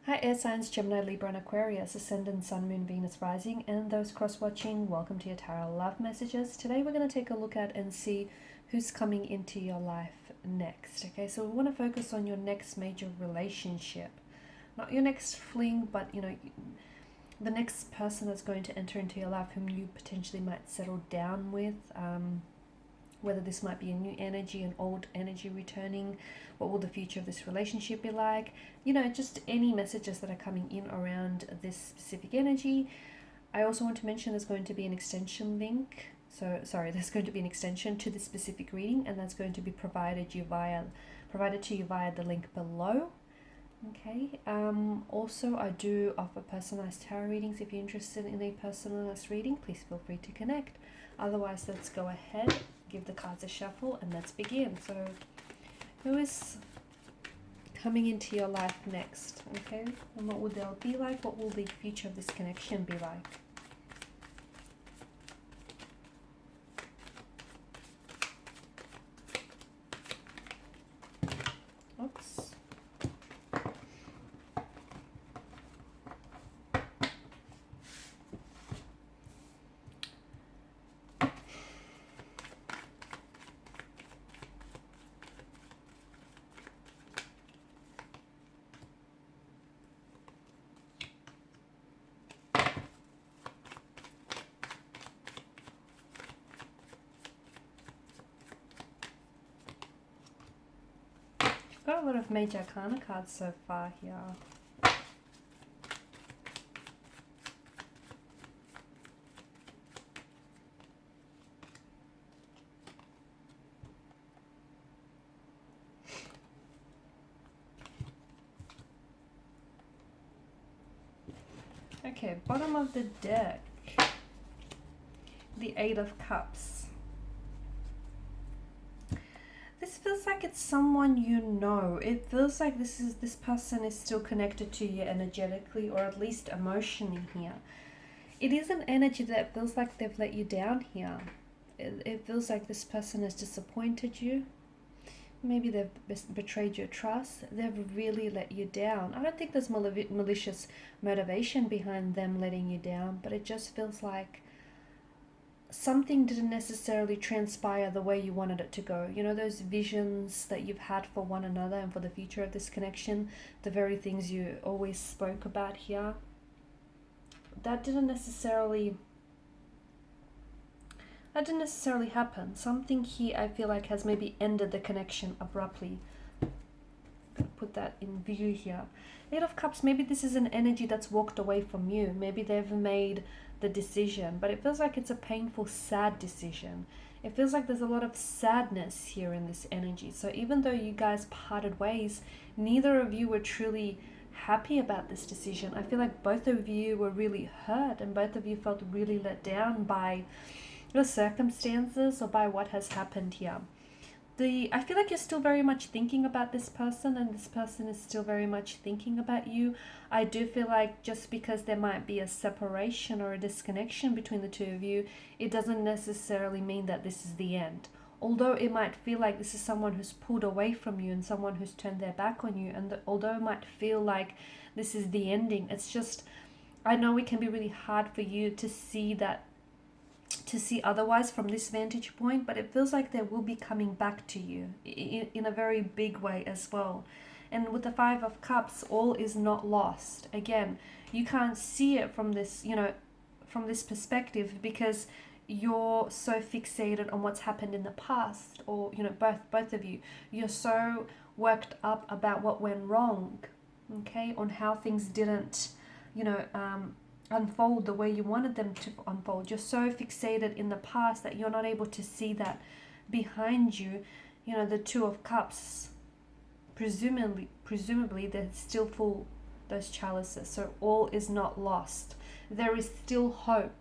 Hi, air signs Gemini, Libra, and Aquarius, Ascendant, Sun, Moon, Venus, Rising, and those cross-watching, welcome to your Tarot Love Messages. Today we're going to take a look at and see who's coming into your life next. Okay, so we want to focus on your next major relationship. Not your next fling, but the next person that's going to enter into your life whom you potentially might settle down with. Whether this might be a new energy, an old energy returning, what will the future of this relationship be like? Just any messages that are coming in around this specific energy. I also want to mention there's going to be an extension link. There's going to be an extension to this specific reading, and that's going to be provided to you via the link below. Okay. Also, I do offer personalized tarot readings. If you're interested in a personalized reading, please feel free to connect. Otherwise, let's go ahead, give the cards a shuffle, and let's begin. So, who is coming into your life next? Okay, and what will they be like? What will the future of this connection be like? Oops. Got a lot of major arcana cards so far here. Okay, bottom of the deck, the Eight of Cups. This feels like it's someone you know. It feels like this person is still connected to you energetically, or at least emotionally here. It is an energy that feels like they've let you down here. It feels like this person has disappointed you. Maybe they've betrayed your trust. They've really let you down. I don't think there's malicious motivation behind them letting you down, but it just feels like something didn't necessarily transpire the way you wanted it to go. Those visions that you've had for one another and for the future of this connection, the very things you always spoke about here, that didn't necessarily happen. Something here I feel like has maybe ended the connection abruptly. Put that in view here. Eight of Cups, maybe this is an energy that's walked away from you. Maybe they've made the decision, but it feels like it's a painful, sad decision. It feels like there's a lot of sadness here in this energy. So even though you guys parted ways, neither of you were truly happy about this decision. I feel like both of you were really hurt, and both of you felt really let down by the circumstances or by what has happened here. I feel like you're still very much thinking about this person, and this person is still very much thinking about you. I do feel like just because there might be a separation or a disconnection between the two of you, it doesn't necessarily mean that this is the end. Although it might feel like this is someone who's pulled away from you and someone who's turned their back on you, and although it might feel like this is the ending, it's just, I know it can be really hard for you to see otherwise from this vantage point, but it feels like they will be coming back to you in a very big way as well. And with the Five of Cups, all is not lost. Again, you can't see it from this, from this perspective, because you're so fixated on what's happened in the past, or both of you're so worked up about what went wrong, okay, on how things didn't unfold the way you wanted them to unfold. You're so fixated in the past that you're not able to see that behind you, the Two of Cups, presumably they're still full, those chalices. So all is not lost. There is still hope.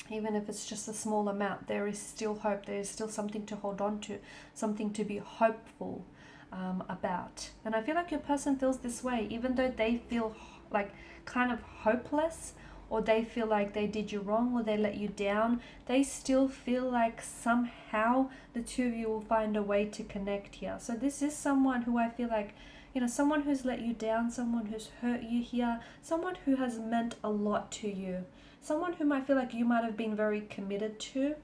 Even if it's just a small amount, there is still hope. There is still something to hold on to, something to be hopeful about. And I feel like your person feels this way, even though they feel like kind of hopeless, or they feel like they did you wrong, or they let you down. They still feel like somehow the two of you will find a way to connect here. So this is someone who I feel like You know, someone who's let you down, someone who's hurt you here, someone who has meant a lot to you, someone whom I feel like you might have been very committed to.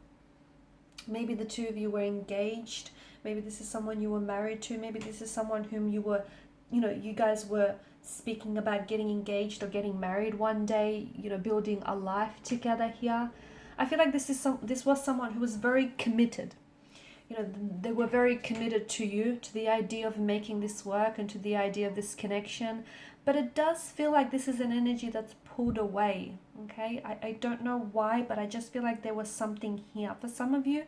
Maybe the two of you were engaged. Maybe this is someone you were married to. Maybe this is someone whom you were, you know, you guys were speaking about getting engaged or getting married one day, you know, building a life together here. I feel like this was someone who was very committed. You know, they were very committed to you, to the idea of making this work and to the idea of this connection. But it does feel like this is an energy that's pulled away, okay? I don't know why, but I just feel like there was something here. For some of you,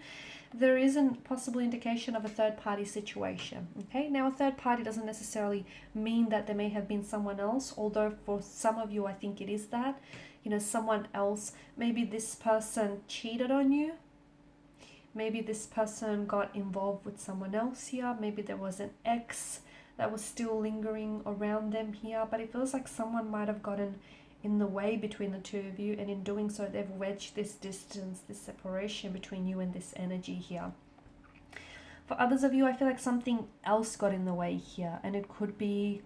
there is a possible indication of a third-party situation, okay? Now, a third party doesn't necessarily mean that there may have been someone else, although for some of you, I think it is that. You know, someone else, maybe this person cheated on you. Maybe this person got involved with someone else here. Maybe there was an ex that was still lingering around them here. But it feels like someone might have gotten in the way between the two of you. And in doing so, they've wedged this distance, this separation between you and this energy here. For others of you, I feel like something else got in the way here. And it could be...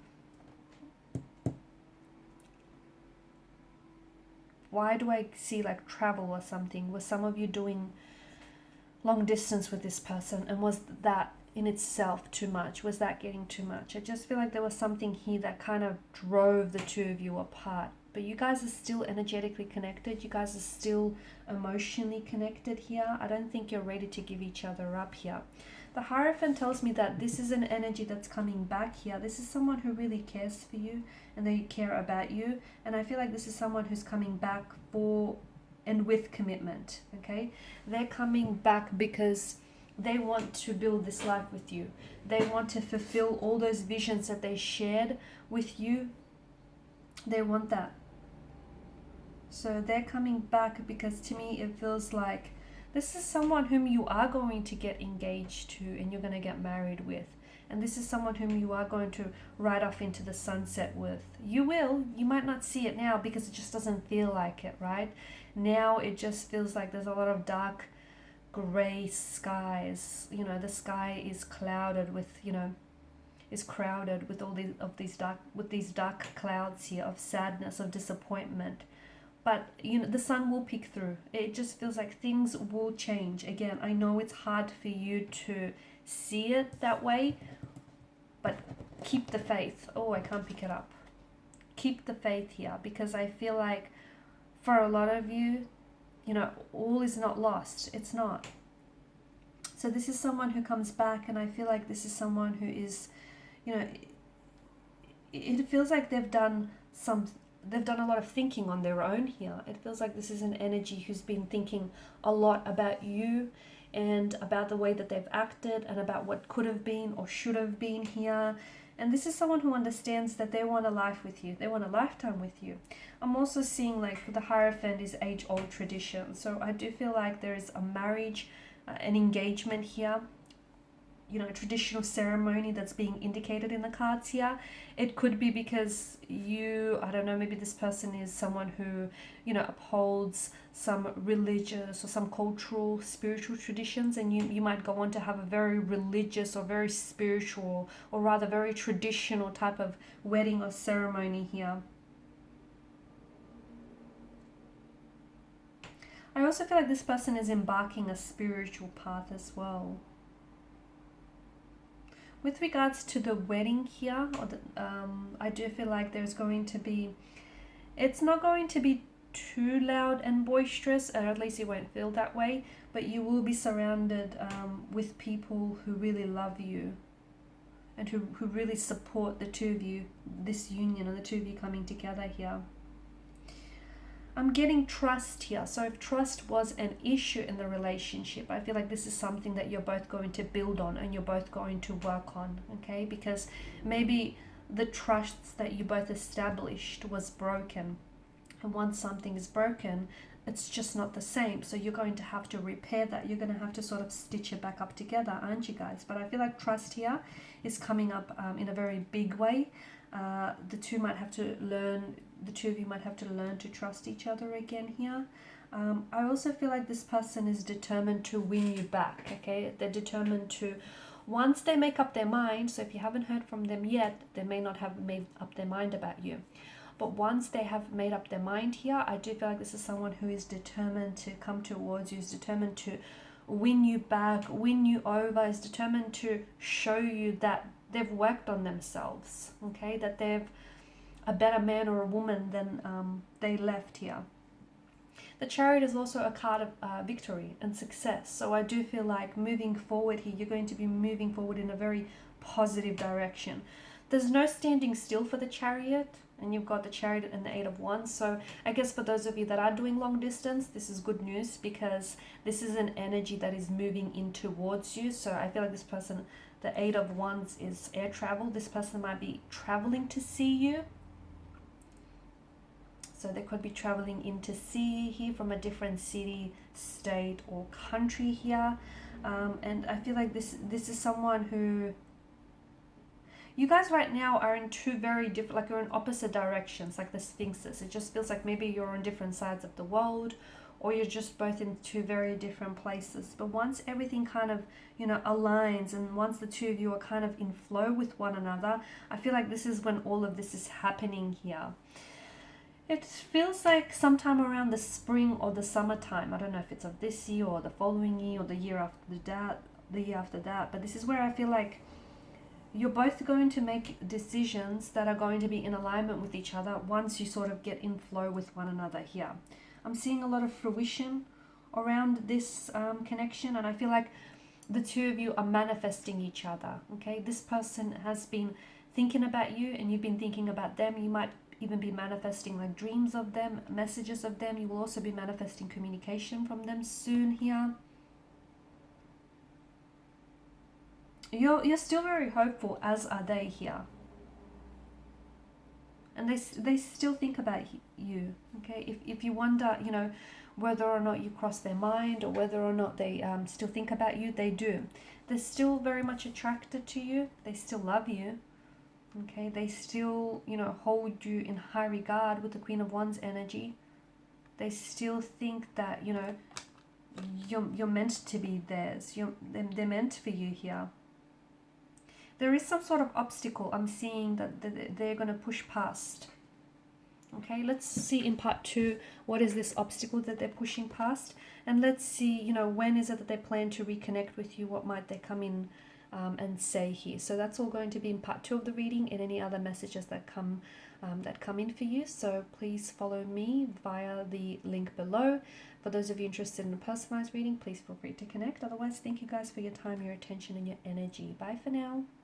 Why do I see like travel or something? Was some of you doing long distance with this person, and was that in itself too much? Was that getting too much? I just feel like there was something here that kind of drove the two of you apart. But you guys are still energetically connected. You guys are still emotionally connected here. I don't think you're ready to give each other up here. The Hierophant tells me that this is an energy that's coming back here. This is someone who really cares for you and they care about you. And I feel like this is someone who's coming back for and with commitment, okay? They're coming back because they want to build this life with you. They want to fulfill all those visions that they shared with you. They want that. So they're coming back because to me it feels like this is someone whom you are going to get engaged to and you're going to get married with. And this is someone whom you are going to ride off into the sunset with. You will. You might not see it now because it just doesn't feel like it, right? Now it just feels like there's a lot of dark gray skies. You know, the sky is clouded with, you know, is crowded with all these dark clouds here of sadness, of disappointment. But, you know, the sun will peek through. It just feels like things will change. Again, I know it's hard for you to see it that way, but keep the faith. Oh, I can't pick it up. Keep the faith here, because I feel like for a lot of you, you know, all is not lost. It's not. So this is someone who comes back, and I feel like this is someone who is, you know, it feels like they've done a lot of thinking on their own here. It feels like this is an energy who's been thinking a lot about you and about the way that they've acted and about what could have been or should have been here. And this is someone who understands that they want a life with you. They want a lifetime with you. I'm also seeing like the Hierophant is age-old tradition. So I do feel like there is a marriage, an engagement here, you know, a traditional ceremony that's being indicated in the cards here. It could be because you, I don't know, maybe this person is someone who, you know, upholds some religious or some cultural, spiritual traditions, and you might go on to have a very religious or very spiritual or rather very traditional type of wedding or ceremony here. I also feel like this person is embarking a spiritual path as well. With regards to the wedding here, I do feel like there's going to be, it's not going to be too loud and boisterous, or at least it won't feel that way, but you will be surrounded with people who really love you and who really support the two of you, this union, and the two of you coming together here. I'm getting trust here. So if trust was an issue in the relationship, I feel like this is something that you're both going to build on and you're both going to work on, okay? Because maybe the trust that you both established was broken. And once something is broken, it's just not the same. So you're going to have to repair that. You're going to have to sort of stitch it back up together, aren't you guys? But I feel like trust here is coming up in a very big way. The two of you might have to learn to trust each other again here. I also feel like this person is determined to win you back, okay? They're determined to Once they make up their mind, so if you haven't heard from them yet, they may not have made up their mind about you. But once they have made up their mind here, I do feel like this is someone who is determined to come towards you, is determined to win you back, win you over, is determined to show you that they've worked on themselves, okay? That they've a better man or a woman than they left here. The Chariot is also a card of victory and success. So I do feel like moving forward here, you're going to be moving forward in a very positive direction. There's no standing still for the Chariot, and you've got the Chariot and the Eight of Wands. So I guess for those of you that are doing long distance, this is good news, because this is an energy that is moving in towards you. So I feel like this person, the Eight of Wands is air travel. This person might be traveling to see you. So they could be traveling in to see here from a different city, state, or country here. And I feel like this is someone who, you guys right now are in two very different, like you're in opposite directions, like the Sphinxes. It just feels like maybe you're on different sides of the world, or you're just both in two very different places. But once everything kind of, you know, aligns, and once the two of you are kind of in flow with one another, I feel like this is when all of this is happening here. It feels like sometime around the spring or the summertime. I don't know if it's of this year or the following year or the year after that, but this is where I feel like you're both going to make decisions that are going to be in alignment with each other once you sort of get in flow with one another here. I'm seeing a lot of fruition around this connection, and I feel like the two of you are manifesting each other, okay? This person has been thinking about you, and you've been thinking about them. You might even be manifesting like dreams of them, messages of them. You will also be manifesting communication from them soon here. You're still very hopeful, as are they here. And they still think about you, okay? If you wonder, you know, whether or not you cross their mind, or whether or not they still think about you, they do. They're still very much attracted to you. They still love you. Okay, they still, you know, hold you in high regard with the Queen of Wands energy. They still think that, you know, you're meant to be theirs. They're meant for you here. There is some sort of obstacle I'm seeing that they're going to push past. Okay, let's see in part 2, what is this obstacle that they're pushing past? And let's see, you know, when is it that they plan to reconnect with you? What might they come in and say here? So that's all going to be in part 2 of the reading, and any other messages that come in for you. So please follow me via the link below. For those of you interested in a personalized reading, please feel free to connect. Otherwise, thank you guys for your time, your attention, and your energy. Bye for now.